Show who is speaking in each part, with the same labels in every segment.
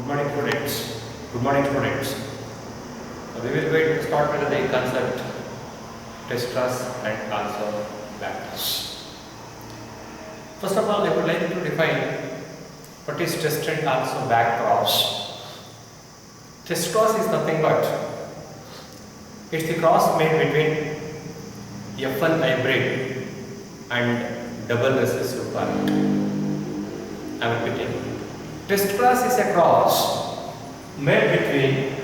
Speaker 1: Good morning, students. Good morning, students. We will going to start with the concept test cross and also back cross. First of all, I would like to define what is test and also back cross. Test cross is nothing but it's the cross made between F1 hybrid and double recessive parent. I am repeating. Test cross is a cross made between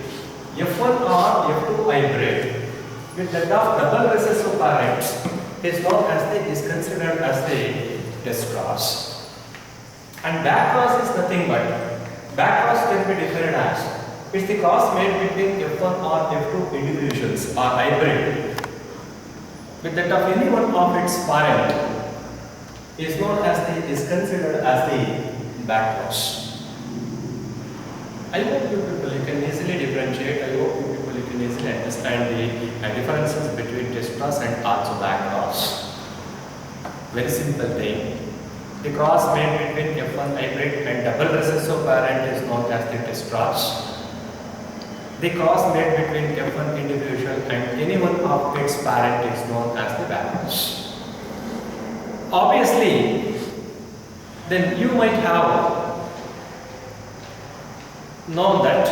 Speaker 1: F1 or F2 hybrid with that of double recessive parents is considered as the test cross. And back cross is nothing but back cross can be defined as it's the cross made between F1 or F2 individuals or hybrid with that of any one of its parent is considered as the back cross. I hope you people can easily differentiate. I hope you people can easily understand the differences between test cross and also back cross. Very simple thing. The cross made between F1 hybrid and double recessive parent is known as the test cross. The cross made between F1 individual and any one of its parent is known as the back cross. Obviously, then you might have known that.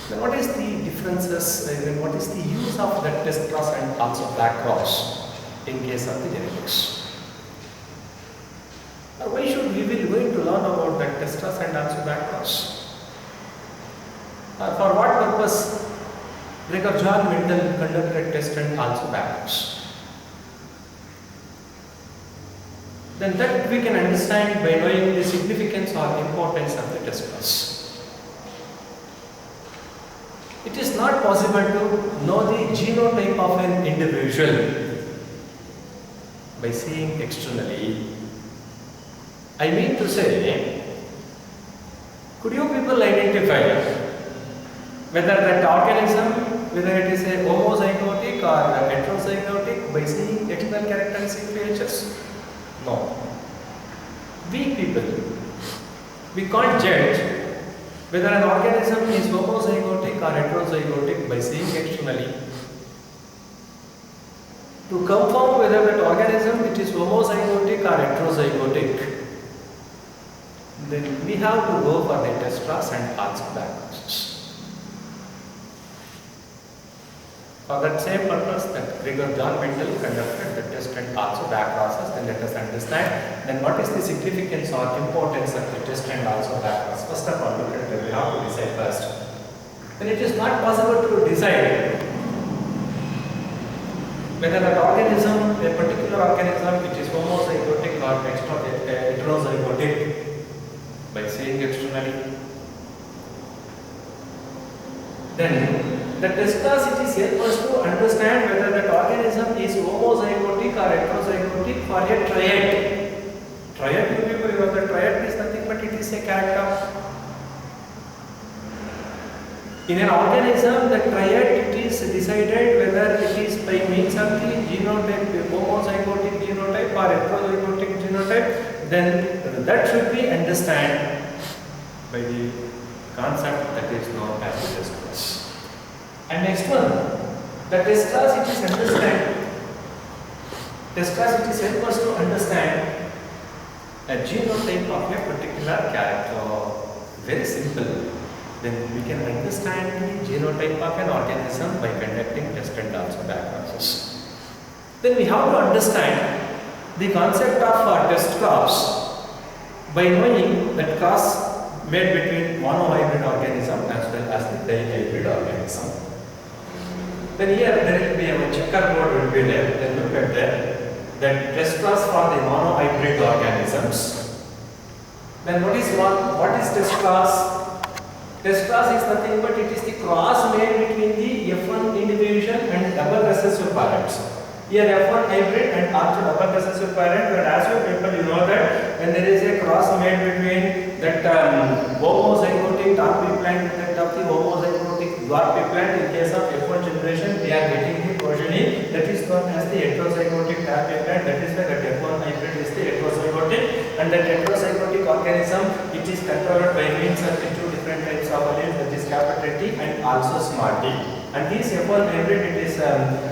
Speaker 1: Then what is the differences, then what is the use of that test cross and also back cross in case of the genetics? Why should we be going to learn about that test cross and also back cross? For what purpose Gregor John Mendel conducted test and also back cross? Then that we can understand by knowing the significance or importance of the test cross. It is not possible to know the genotype of an individual by seeing externally. I mean to say, could you people identify whether that organism, whether it is a homozygotic or heterozygotic by seeing external characteristic features? No. We people, we can't judge whether an organism is homozygotic or heterozygotic by seeing externally. To confirm whether that organism it is homozygotic or heterozygotic, then we have to go for the test cross and also back crosses. For that same purpose that Gregor John Mendel conducted the test and also back crosses, then let us understand then what is the significance or importance of the test and also back cross. First of all, look at it, we have to decide first. Then it is not possible to decide whether that organism, a particular organism, it is homozygotic or heterozygotic by seeing externally. Then the test cross it is help us to understand whether that organism is homozygotic or heterozygotic for a triad. Triad, you people, you know the triad is nothing but it is a character. In an organism, the triad it is decided whether it is by means of the genotype, homozygotic genotype or heterozygotic genotype, then that should be understood by the concept that is known as the test cross. And next one, the test cross it is understand. Test cross it is help us to understand a genotype of a particular character. Very simple. Then we can understand the genotype of an organism by conducting test and also back crosses. Then we have to understand the concept of test cross by knowing that cross made between monohybrid organism as well as the dihybrid organism. Then here there will be a checkerboard will be there. Then look at that test cross for the monohybrid organisms. Then what is test cross? Test cross is nothing but it is the cross made between the F1 individual and double recessive parents. Here F1 hybrid and also double recessive parent, but as you people you know that when there is a cross made between that homozygotic top implant with that of the homozygotic dwarf plant. In case of F1 generation, we are getting the progeny that is known as the heterozygotic dwarf plant. That is why that F1 hybrid is the heterozygotic, and that heterozygotic organism, it is controlled by means of the two different types of alleles, that is capital T and also small t. And this F1 hybrid, it is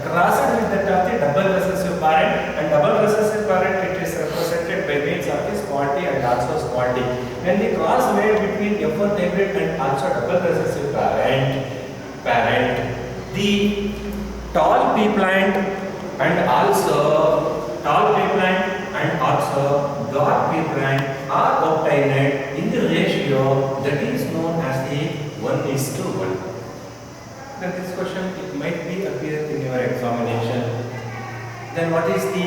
Speaker 1: crossed with that of the double recessive parent, and double recessive parent, it is represented by means of the small t and also small t. And the cross made between F1 hybrid and also double recessive parent, the tall pea plant and also dwarf pea plant are obtained in the ratio that is known as the 1:1. Then this question, it might be appear in your examination. Then what is the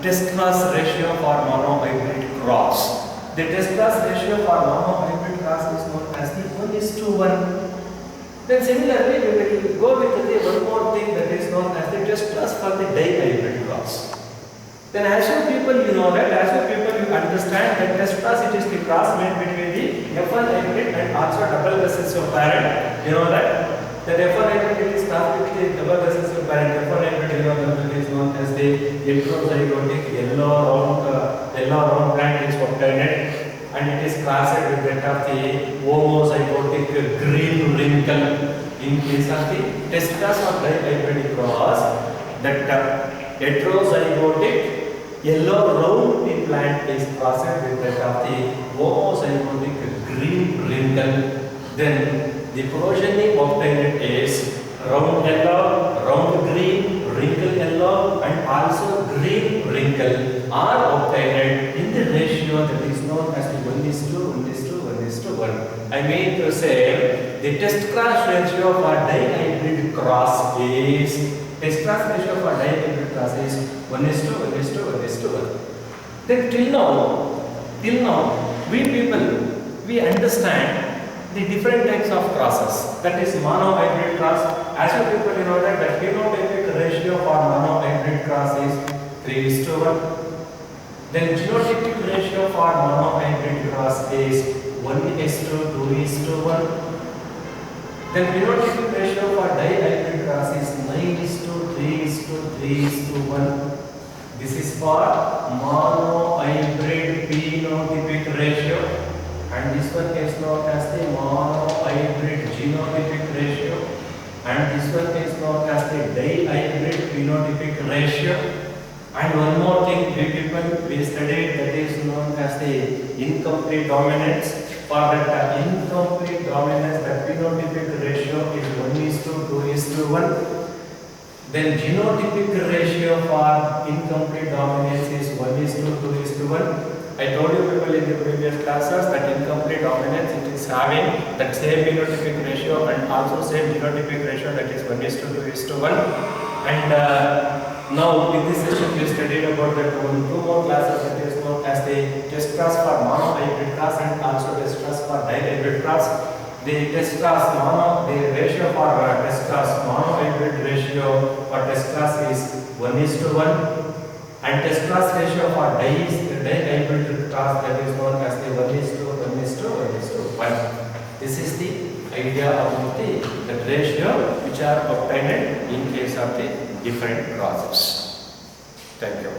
Speaker 1: test cross ratio for monohybrid cross? The test cross ratio for monohybrid cross is known as the 1:1. Then similarly, we will go with the one more thing that is known as the test cross for the dihybrid cross. Then as you people, you know that, as you people, you understand that test cross, it is the cross made between the F1 hybrid and also double recessive parent. You know that F1 hybrid, it is crossed with the double recessive parent. F1 hybrid, you know, that is known as the heterozygotic yellow round plant is obtained, and it is crossed with that of the homozygotic green wrinkle. In case of the test cross of dihybrid cross, that heterozygotic yellow round pea plant is crossed with that of the homozygotic green wrinkle. Then the progeny obtained is round yellow, round green, wrinkle yellow, and also green wrinkle are obtained in the ratio that is known as the 1:1. I mean to say, the test cross ratio for dihybrid cross is 1:1. Then till now, we understand the different types of crosses. That is monohybrid cross. As you people, you know that the phenotypic ratio for monohybrid cross is 3:1. Then genotypic ratio for monohybrid cross is 1:2:1. Then phenotypic ratio for dihybrid cross is 9:3:3:1. This is for monohybrid phenotypic ratio, and this one is known as the monohybrid genotypic ratio, and this one is known as the dihybrid phenotypic ratio. And one more thing, we studied, that is known as the incomplete dominance. For that incomplete dominance, the phenotypic ratio is 1:2:1. Then genotypic ratio for incomplete dominance is 1:2:1. I told you people in the previous classes that incomplete dominance, it is having that same phenotypic ratio and also same genotypic ratio, that is 1:2:1. And now in this session we studied about that two more classes, that is known as the test cross for monohybrid cross and also test cross for dihybrid cross. The test cross the ratio for test cross monohybrid ratio for test cross is 1:1, and test cross ratio for dihybrid cross, that is known as the 1:1. This is the idea about the ratio which are obtained in case of the different crosses. Thank you.